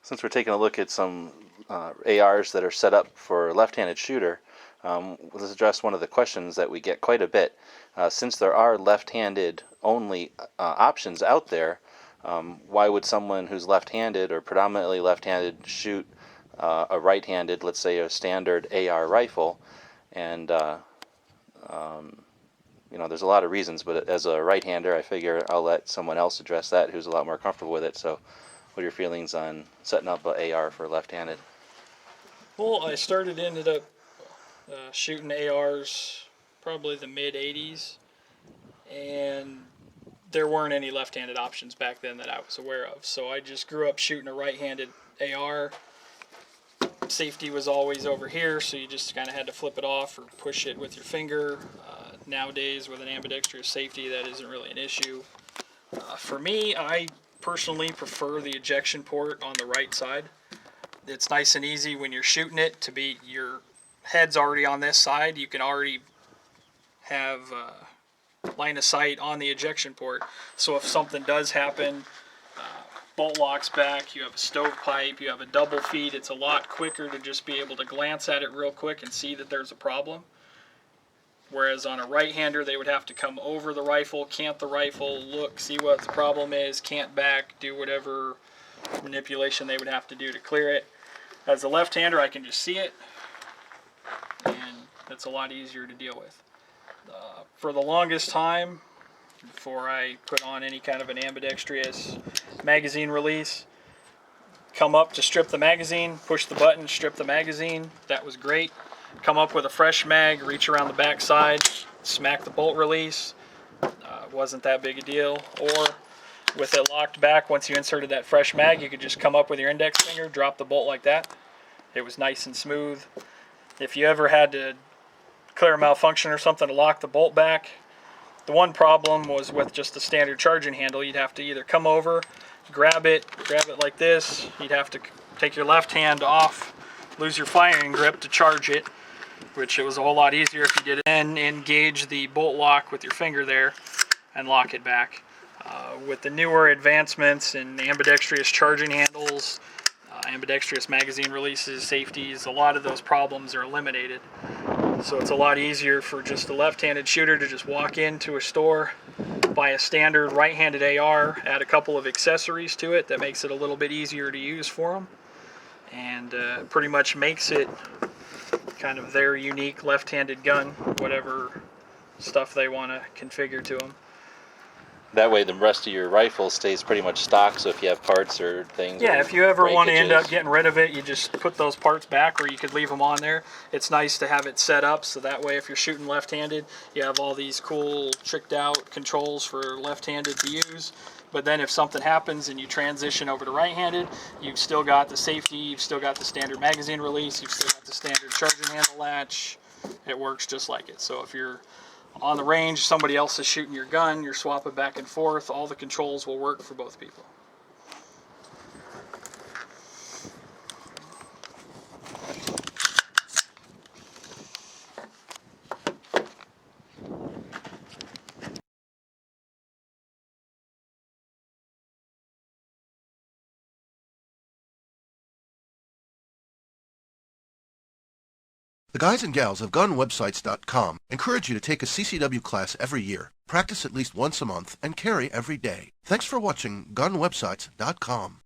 Since we're taking a look at some ARs that are set up for a left-handed shooter, let's address one of the questions that we get quite a bit. Since there are left-handed only options out there, why would someone who's left-handed or predominantly left-handed shoot a right-handed, let's say a standard AR rifle? And there's a lot of reasons, but as a right-hander, I figure I'll let someone else address that who's a lot more comfortable with it. So what are your feelings on setting up an AR for left-handed? Well, I ended up shooting ARs probably the mid-'80s, and there weren't any left-handed options back then that I was aware of. So I just grew up shooting a right-handed AR. Safety was always over here, so you just kind of had to flip it off or push it with your finger. Nowadays, with an ambidextrous safety, that isn't really an issue. For me, I personally prefer the ejection port on the right side. It's nice and easy when you're shooting it to be, your head's already on this side. You can already have line of sight on the ejection port. So if something does happen, bolt locks back, you have a stovepipe, you have a double feed, it's a lot quicker to just be able to glance at it real quick and see that there's a problem. Whereas on a right-hander, they would have to come over the rifle, cant the rifle, look, see what the problem is, cant back, do whatever manipulation they would have to do to clear it. As a left-hander, I can just see it, and it's a lot easier to deal with. For the longest time, before I put on any kind of an ambidextrous magazine release, come up to strip the magazine, push the button, strip the magazine. That was great. Come up with a fresh mag, reach around the back side, smack the bolt release. Wasn't that big a deal. Or with it locked back, once you inserted that fresh mag, you could just come up with your index finger, drop the bolt like that. It was nice and smooth. If you ever had to clear a malfunction or something to lock the bolt back, the one problem was with just the standard charging handle. You'd have to either come over, grab it like this. You'd have to take your left hand off, lose your firing grip to charge it, which it was a whole lot easier if you did it. And engage the bolt lock with your finger there and lock it back. With the newer advancements in ambidextrous charging handles, ambidextrous magazine releases, safeties, a lot of those problems are eliminated. So it's a lot easier for just a left-handed shooter to just walk into a store, buy a standard right-handed AR, add a couple of accessories to it that makes it a little bit easier to use for them, and pretty much makes it kind of their unique left-handed gun, whatever stuff they want to configure to them. That way the rest of your rifle stays pretty much stock, so if you have parts or things... Yeah, if you ever want to end up getting rid of it, you just put those parts back, or you could leave them on there. It's nice to have it set up, so that way if you're shooting left-handed, you have all these cool tricked out controls for left-handed to use. But then if something happens and you transition over to right-handed, you've still got the safety, you've still got the standard magazine release, you've still got the standard charging handle latch. It works just like it. So if you're on the range, somebody else is shooting your gun, you're swapping back and forth, all the controls will work for both people. The guys and gals of GunWebsites.com encourage you to take a CCW class every year, practice at least once a month, and carry every day. Thanks for watching GunWebsites.com.